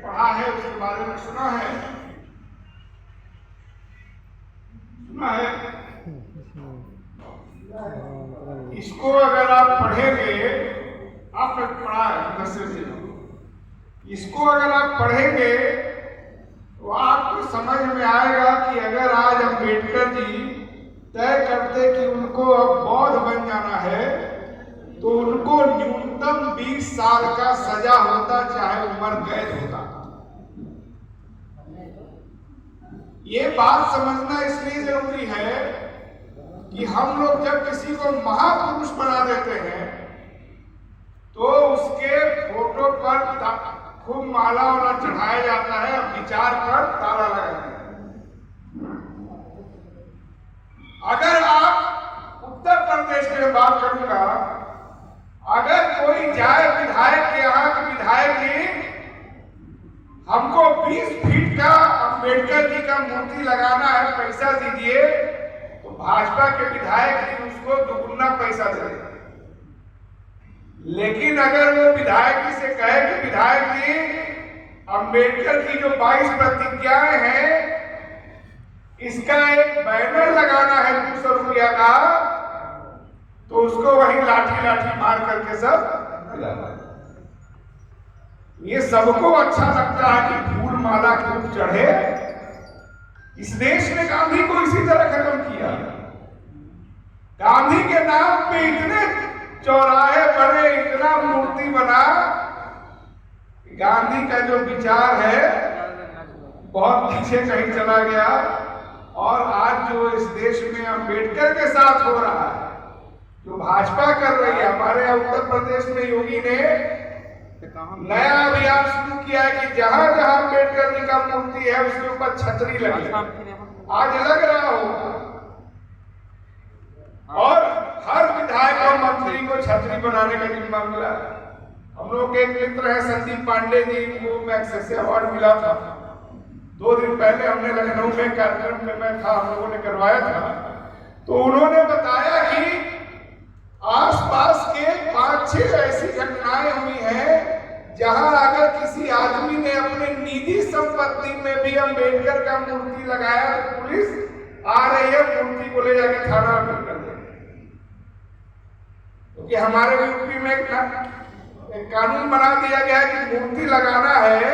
पढ़ा है, उसके बारे में सुना है? इसको अगर आप पढ़ेंगे, आपने पढ़ा है दसवीं से, इसको अगर आप पढ़ेंगे तो आपको समझ में आएगा कि अगर आज अम्बेडकर जी तय करते कि उनको अब बौद्ध बन जाना है तो उनको न्यूनतम 20 साल का सजा होता, चाहे उम्र कैद होता। ये बात समझना इसलिए जरूरी है कि हम लोग जब किसी को महापुरुष बना देते हैं तो उसके फोटो पर खूब माला वाला चढ़ाया जाता है, विचार पर ताला लगाते हैं। अगर आप उत्तर प्रदेश में बात करूंगा, अगर कोई जाए विधायक के यहाँ के विधायक जी हमको 20 फीट का अम्बेडकर जी का मूर्ति लगाना है, पैसा दीजिए, तो भाजपा के विधायक जी उसको दुगुना पैसा दे देंगे। लेकिन अगर वो विधायक जी से कहे कि विधायक जी अम्बेडकर की जो 22 प्रतिज्ञाएं हैं इसका एक बैनर लगाना है 200 रुपया का, तो उसको वही लाठी लाठी मार करके सब। ये सबको अच्छा लगता है कि फूल माला खूब चढ़े। इस देश ने गांधी को इसी तरह खत्म किया। गांधी के नाम पे इतने चौराहे बने, इतना मूर्ति बना, गांधी का जो विचार है बहुत पीछे कहीं चला गया। और आज जो इस देश में अम्बेडकर के साथ हो रहा है, जो भाजपा कर रही है, हमारे यहाँ उत्तर प्रदेश में योगी ने नया अभियान शुरू किया है कि जहां जहां अम्बेडकर जी का मूर्ति है उसके ऊपर छतरी लगी। आज लग रहा होगा, और हर विधायक और मंत्री को छतरी बनाने का जिम्मा मिला। हम लोग के एक मित्र है संदीप पांडे जी, को मैग्सेसे अवार्ड मिला था। 2 दिन पहले हमने लखनऊ में कार्यक्रम में मैं था, हम लोगों ने करवाया था, तो उन्होंने बताया कि आसपास के 5-6 ऐसी घटनाएं हुई हैं जहां अगर किसी आदमी ने अपने निजी संपत्ति में भी अम्बेडकर का मूर्ति लगाया तो पुलिस आ रही है, मूर्ति को ले जाके थाना में कर दे। क्योंकि हमारे यूपी में एक कानून बना दिया गया है कि मूर्ति लगाना है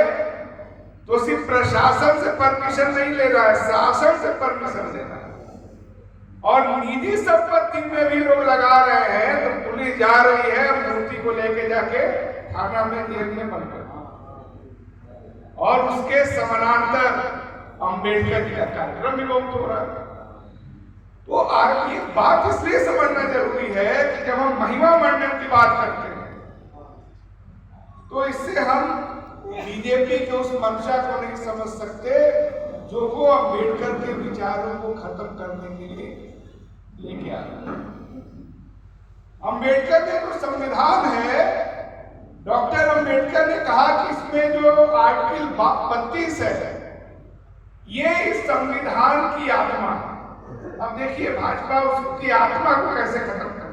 तो सिर्फ प्रशासन से परमिशन नहीं लेना है, शासन से परमिशन लेना है। और निजी संपत्ति में भी लोग लगा रहे हैं तो पुलिस जा रही है, मूर्ति को लेके जाके थाना में जेल में बंद कर। और उसके समानांतर अम्बेडकर जी का कार्यक्रम भी बहुत हो रहा है। तो आज ये बात इसलिए समझना जरूरी है कि जब हम महिमा मंडन की बात करते हैं तो इससे हम बीजेपी के उस मंशा को नहीं समझ सकते जो वो अम्बेडकर के विचारों को खत्म करने के लिए लेके आ रहे। अम्बेडकर ने जो संविधान है, डॉक्टर अम्बेडकर ने कहा कि इसमें जो आर्टिकल 32 है ये इस संविधान की आत्मा है। अब देखिए भाजपा उसकी आत्मा को कैसे खत्म कर।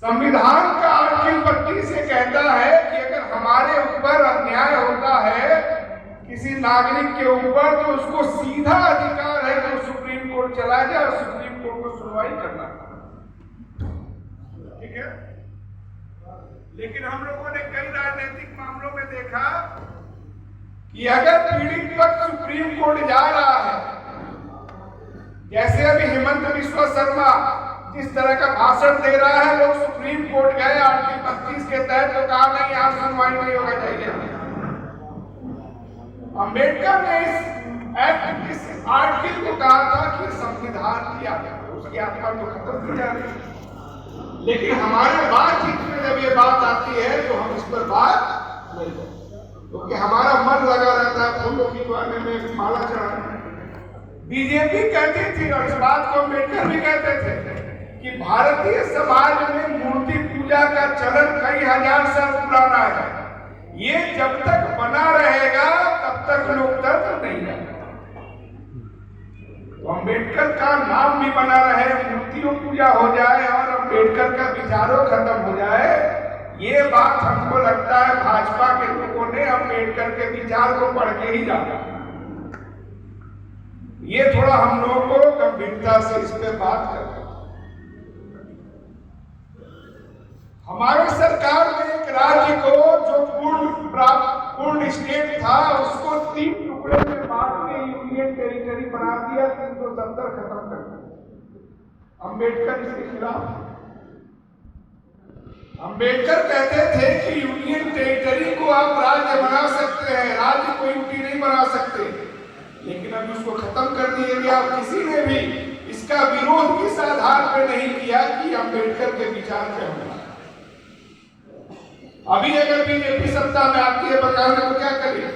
संविधान का आर्टिकल 32 ये कहता है कि अगर हमारे ऊपर अन्याय होता है किसी नागरिक के ऊपर तो उसको सीधा अधिकार है कि सुप्रीम कोर्ट चला जाए और सुप्रीम कोर्ट को सुनवाई करना, ठीक है। लेकिन हम लोगों ने कई राजनीतिक मामलों में देखा कि अगर पीड़ित पक्ष सुप्रीम कोर्ट जा रहा है, जैसे अभी हेमंत बिस्वा शर्मा जिस तरह का भाषण दे रहा है, लोग सुप्रीम कोर्ट गए आर्टिकल 32 के तहत तो कहा नहीं यहाँ सुनवाई नहीं होगा चाहिए। अम्बेडकर ने इस आर्टिकल को कहा था कि संविधान की आत्मा, उसकी आत्मा तो खत्म की जा रही है। लेकिन हमारे बातचीत में जब ये बात आती है तो हम इस पर बात नहीं करते, क्योंकि हमारा मन लगा रहता है फूलों खिंचवाने में, माला चढ़ाने में। बीजेपी कहती थी और इस बात को अम्बेडकर भी कहते थे कि भारतीय समाज में मूर्ति पूजा का चलन कई हजार साल पुराना है, ये जब तक बना रहेगा तब तक लोकतंत्र नहीं रहेगा। तो अम्बेडकर का नाम भी बना रहे, मूर्तियों पूजा हो जाए और अम्बेडकर का विचारों खत्म हो जाए, ये बात हमको लगता है भाजपा के लोगों ने अम्बेडकर अम्बेडकर के विचार को पढ़ के ही जाता। ये थोड़ा हम लोगों को गंभीरता से इस पे बात करना। हमारी सरकार ने एक राज्य को जो पूर्ण स्टेट था उसको 3 टुकड़े में बांट के यूनियन टेरिटरी बना दिया। 370 खत्म कर दिया। अम्बेडकर इसके खिलाफ। अम्बेडकर कहते थे कि यूनियन टेरिटरी को आप राज्य बना सकते हैं, राज्य को यूटी नहीं बना सकते, लेकिन अभी उसको खत्म कर दिए गया। किसी ने भी इसका विरोध इस आधार पर नहीं किया कि अम्बेडकर के विचार पे हमला। अभी अगर बीजेपी सत्ता में आती है बंगाल में तो क्या करेगी?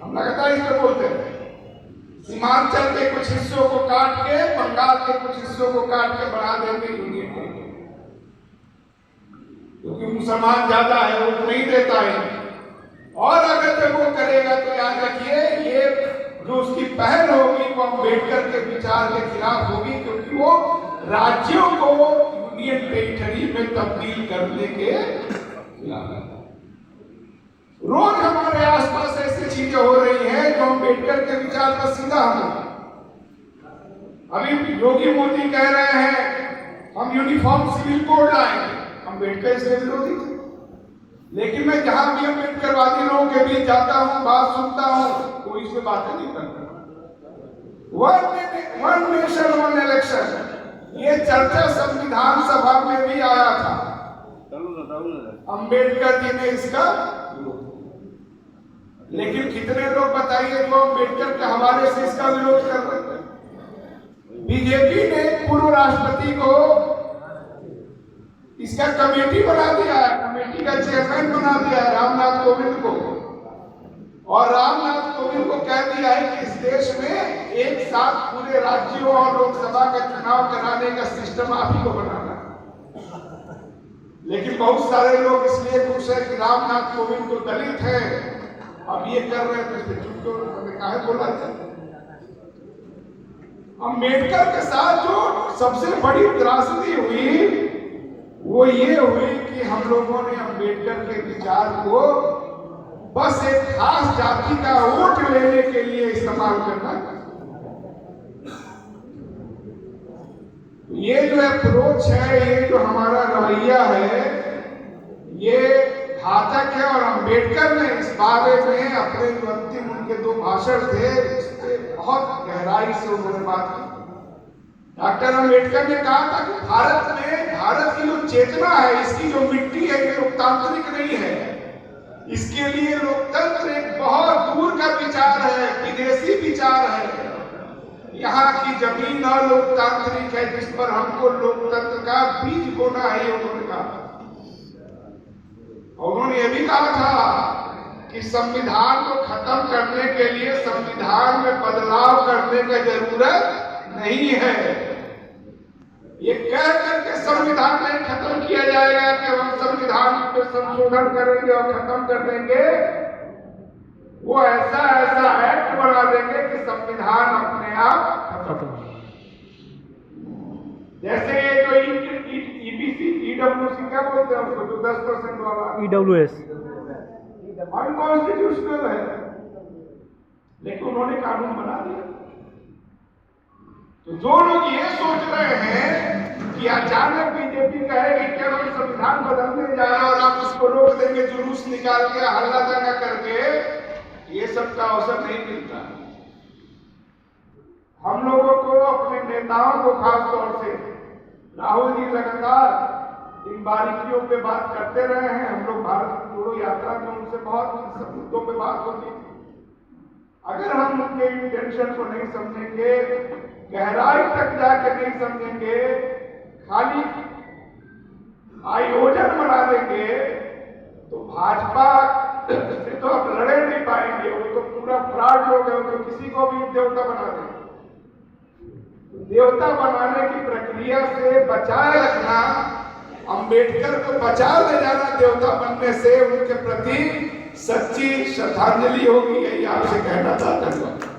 हम लगातार इस पर बोलते हैं, सीमांचल के कुछ हिस्सों को काट के, बंगाल के कुछ हिस्सों को काट के बना देंगे यूनियन टेरिटरी, क्योंकि मुसलमान ज्यादा है, वो नहीं देता है। और अगर जब वो करेगा तो याद रखिए ये जो उसकी पहल होगी वो अम्बेडकर के विचार के खिलाफ होगी, क्योंकि वो राज्यों को यूनियन टेरिटरी में तब्दील करने के खिलाफ है। रोज हमारे आसपास ऐसी चीजें हो रही हैं जो अम्बेडकर के विचार का सीधा हमला। अभी योगी मोदी कह रहे हैं हम यूनिफॉर्म सिविल कोड लाएंगे। अम्बेडकर इसके विरोधी थे, लेकिन मैं जहां भी अम्बेडकरवादी लोगों के बीच जाता हूं, बात सुनता हूं, कोई इससे बातें नहीं करता। वन नेशन वन इलेक्शन, ये चर्चा संविधान सभा में भी आया था। अम्बेडकर जी ने इसका, लेकिन कितने लोग बताइए जो अम्बेडकर के हवाले से इसका विरोध कर रहे हैं। बीजेपी ने पूर्व राष्ट्रपति को इसका कमेटी बना दिया है, कमेटी का चेयरमैन बना दिया है रामनाथ कोविंद को, और रामनाथ कोविंद को कह दिया है कि इस देश में एक साथ पूरे राज्यों और लोकसभा का चुनाव कराने का सिस्टम आप ही को बनाना है। लेकिन बहुत सारे लोग इसलिए खुश है कि रामनाथ कोविंद तो दलित है, अब ये कर रहे हैं तो चुप तो काहे बोला जाए। अम्बेडकर के साथ जो सबसे बड़ी त्रासदी हुई वो ये हुई कि हम लोगों ने अम्बेडकर के विचार को बस एक खास जाति का वोट लेने के लिए इस्तेमाल करना। ये जो अप्रोच है, ये जो हमारा रवैया है, ये घातक है। और अम्बेडकर ने इस बारे में अपने जो अंतिम उनके 2 भाषण थे इस पे बहुत गहराई से उन्होंने बात की। डॉक्टर अम्बेडकर ने कहा था कि भारत की जो चेतना है, इसकी जो मिट्टी है, ये लोकतांत्रिक नहीं है। इसके लिए लोकतंत्र एक बहुत दूर का विचार है, विदेशी विचार है। यहाँ की जमीन अलोकतांत्रिक है जिस पर हमको लोकतंत्र का बीज बोना है, ये उन्होंने कहा। उन्होंने ये भी कहा था कि संविधान को खत्म करने के लिए संविधान में बदलाव करने की जरूरत नहीं है। ये कह करके संविधान नहीं खत्म किया जाएगा कि हम संविधान पे संशोधन करेंगे और खत्म कर देंगे। वो ऐसा एक्ट बना देंगे कि संविधान अपने आप खत्म। जैसे ये जो ईबीसी ईडब्ल्यूसी क्या बोलते हैं उसको, जो 10% वाला ईडब्ल्यूएस अनकॉन्स्टिट्यूशनल है, लेकिन उन्होंने कानून बना दिया। तो जो लोग ये सोच रहे हैं कि अचानक बीजेपी कहेगी कि हम संविधान बदलने जा रहे हैं और आप उसको रोक देंगे, जुलूस निकाल के हल्ला दंगा करके, ये सब का अवसर नहीं मिलता। हम लोगों को, अपने नेताओं को, खास तौर से राहुल जी लगातार इन बारीकियों पे बात करते रहे हैं। हम लोग भारत जोड़ो यात्रा में उनसे बहुत सब मुद्दों पे बात होती थी। अगर हम उनके इंटेंशन को नहीं समझेंगे, गहराई तक जाके नहीं समझेंगे, खाली आयोजन बना देंगे, तो भाजपा से तो अब लड़े नहीं पाएंगे। वो तो पूरा फ्रॉड लोग हैं, वो तो किसी को भी देवता बना देंगे। देवता बनाने की प्रक्रिया से बचाए रखना, अम्बेडकर को बचा ले जाना देवता बनने से, उनके प्रति सच्ची श्रद्धांजलि होगी, यही आपसे कहना चाहता हूं।